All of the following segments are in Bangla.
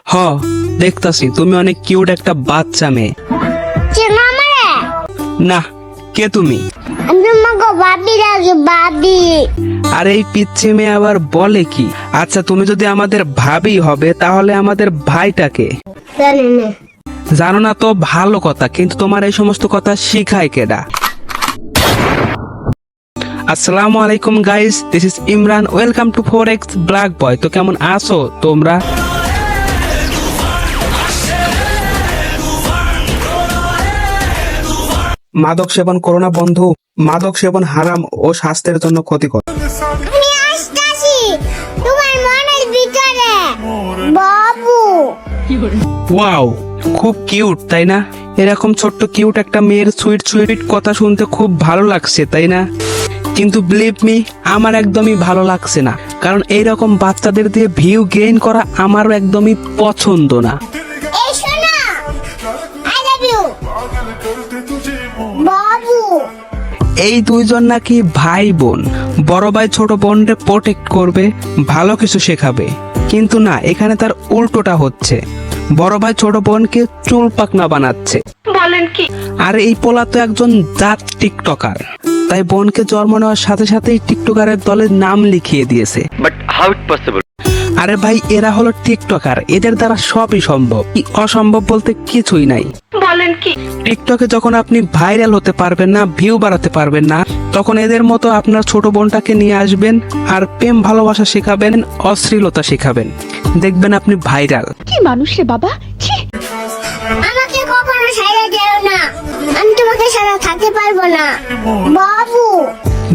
হ, দেখতাছি তুমি অনেক কিউট একটা বাচ্চা মেয়ে। চেনো আমারে? না, কে তুমি? আমি তোমাকে ভাবি লাগে ভাবি। আর এই পিচ্ছি মেয়ে আবার বলে কি? আচ্ছা, তুমি যদি আমাদের ভাবি হবে তাহলে আমাদের ভাইটাকে জানি না। জানো না তো ভালো কথা, কিন্তু তোমার এই সমস্ত কথা শিখায় কেডা? আসসালামু আলাইকুম guys, this is Imran, welcome to 4x black boy. তো কেমন আছো তোমরা? মাদক সেবন করো না বন্ধু, মাদক সেবন হারাম ও স্বাস্থ্যের জন্য ক্ষতিকর। আমি আসতাছি তোমার মনের ভিতরে বাবু। ওয়াও, খুব কিউট তাই না? এরকম ছোট্ট কিউট একটা মেয়ের সুইট সুইট কথা শুনতে খুব ভালো লাগছে তাই না? কিন্তু বিলিভ মি, আমার একদমই ভালো লাগছে না, কারণ এইরকম বাচ্চাদের দিয়ে ভিউ গেইন করা আমারও একদমই পছন্দ না। এই শোনো, আই লাভ ইউ বাবু। এই দুইজন নাকি ভাই বোন, বড় ভাই ছোট বোনকে প্রোটেক্ট করবে, ভালো কিছু শেখাবে, কিন্তু না, এখানে তার উল্টোটা হচ্ছে। বড় ভাই ছোট বোনকে চুল পাকনা বানাচ্ছে। বলেন কি? আর এই পোলা তো একজন জাত টিকটকার, তাই বোনকে জন্ম নেওয়ার সাথে সাথেই টিকটকারের দলের নাম লিখিয়ে দিয়েছে। But how it possible? আরে ভাই, এরা হলো টিকটকার, এদের দ্বারা সবই সম্ভব, অসম্ভব বলতে কিছুই নাই। বলেন কি? টিকটকে যখন আপনি ভাইরাল হতে পারবেন না, ভিউ বাড়াতে পারবেন না, তখন এদের মতো আপনার ছোট বোনটাকে নিয়ে আসবেন আর প্রেম ভালোবাসা শেখাবেন, অশ্লীলতা শেখাবেন, দেখবেন আপনি ভাইরাল। কি মানুষ রে বাবা, ছি। আমাকে কখনো ছাইড়া যেও না, আমি তোমাকে ছাড়া থাকতে পারবো না বাবু।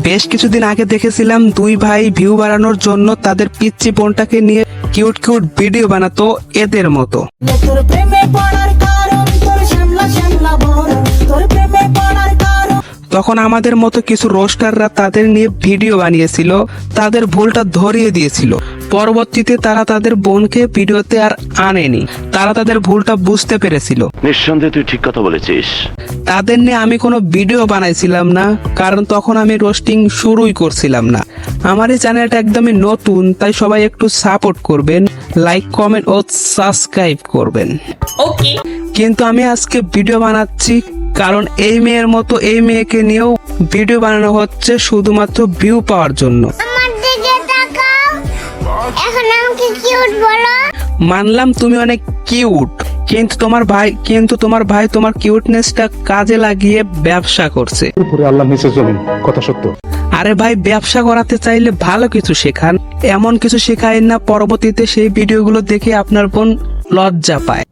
বেশ কিছুদিন আগে দেখেছিলাম দুই ভাই ভিউ বাড়ানোর জন্য তাদের পিচ্চি বোনটাকে নিয়ে কিউট কিউট ভিডিও বানাতো এদের মতো। তোর প্রেমে পড়ার কারণ তোর শ্যামলা শ্যামলা বরণ, তোর প্রেমে পড়ার কারণ। তখন আমাদের মতো কিছু রোস্টাররা তাদের নিয়ে ভিডিও বানিয়েছিল, তাদের ভুলটা ধরিয়ে দিয়েছিল। পরবর্তীতে তারা তাদের বোনকে ভিডিওতে আর আনেনি, তারা তাদের ভুলটা বুঝতে পেরেছিল। নিঃসন্দেহে তুই ঠিক কথা বলেছিস। তাদের নিয়ে আমি কোনো ভিডিও বানাইছিলাম না, কারণ তখন আমি রোস্টিং শুরুই করছিলাম না। আমার এই চ্যানেলটা একদমই নতুন, তাই সবাই একটু সাপোর্ট করবেন, লাইক কমেন্ট ও সাবস্ক্রাইব করবেন। ওকে। কিন্তু আমি আজকে ভিডিও বানাচ্ছি কারণ এই মেয়ের মতো এই মেয়েকে নিয়েও ভিডিও বানানো হচ্ছে শুধুমাত্র ভিউ পাওয়ার জন্য। আমার দিকে তাকাও, এখন আমাকে কিউট বলো। মানলাম তুমি অনেক কিউট, কিন্তু তোমার ভাই তোমার কিউটনেসটা কাজে লাগিয়ে ব্যবসা করছে। উপরে আল্লাহ নিচে জমিন, কথা সত্য। আরে ভাই, ব্যবসা করাতে চাইলে ভালো কিছু শেখান, এমন কিছু শেখায় না পরবর্তীতে সেই ভিডিওগুলো দেখে আপনার বোন লজ্জা পায়।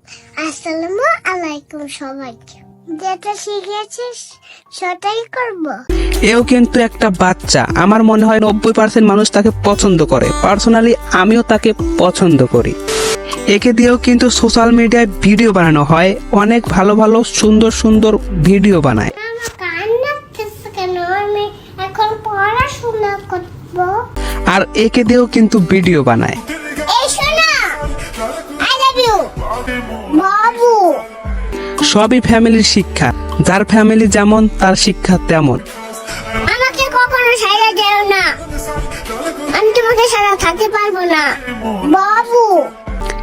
আসসালামু আলাইকুম সবাইকে, যেটা শিখেছিস সেটাই করবো। এও কিন্তু একটা বাচ্চা, আমার মনে হয় 90% মানুষ তাকে পছন্দ করে, পার্সোনালি আমিও তাকে পছন্দ করি। একে দিয়েও কিন্তু সোশ্যাল মিডিয়ায় ভিডিও বানানো হয়, অনেক ভালো ভালো সুন্দর সুন্দর ভিডিও বানায়। আমার কান্না আসছে কেন? আমি এখন পড়াশোনা করবো। আর একে দিয়েও কিন্তু ভিডিও বানায়। এই শোনো, আই লাভ ইউ বাবু। সবই ফ্যামিলির শিক্ষা, যার ফ্যামিলি যেমন তার শিক্ষা তেমন। আমাকে কখনো ছাইড়া যেও না, আমি তোমাকে ছাড়া থাকতে পারবো না বাবু।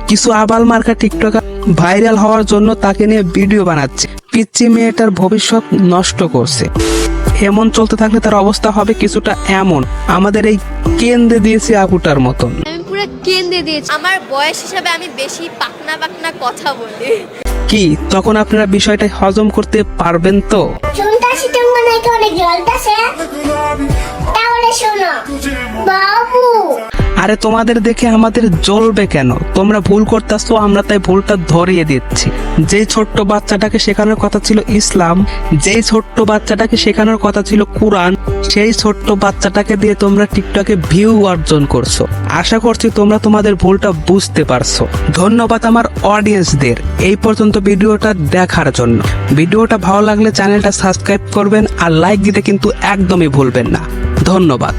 কিছু আবাল মার্কা টিকটকার ভাইরাল হওয়ার জন্য তাকে নিয়ে ভিডিও বানাচ্ছে, পিচ্চি মেয়েটার ভবিষ্যৎ নষ্ট করছে। এমন চলতে থাকলে তার অবস্থা হবে কিছুটা এমন, আমাদের এই কেন্দ্রে দিয়েছে আপুটার মতন। আমি পুরো কেন্দ্রে দিয়েছি। আমার বয়স হিসাবে আমি বেশি পাকনা পাকনা কথা বলি। কি তখন আপনারা বিষয়টা হজম করতে পারবেন তো? শুনতাছি তোমার নাকি অনেক জ্বলতাছে, তাহলে শোনো বাবু। আরে তোমাদের দেখে আমাদের জ্বলবে কেন? তোমরা ভুল করতেছো, আমরা তাই ভুলটা ধরিয়ে দিচ্ছি। যেই ছোট্ট বাচ্চাটাকে শেখানোর কথা ছিল ইসলাম, যেই ছোট্ট বাচ্চাটাকে শেখানোর কথা ছিল কোরআন, সেই ছোট্ট বাচ্চাটাকে দিয়ে তোমরা টিকটকে ভিউ অর্জন করছো। আশা করছি তোমরা তোমাদের ভুলটা বুঝতে পারছো। ধন্যবাদ আমার অডিয়েন্সদের এই পর্যন্ত ভিডিওটা দেখার জন্য। ভিডিওটা ভালো লাগলে চ্যানেলটা সাবস্ক্রাইব করবেন আর লাইক দিতে কিন্তু একদমই ভুলবেন না। ধন্যবাদ।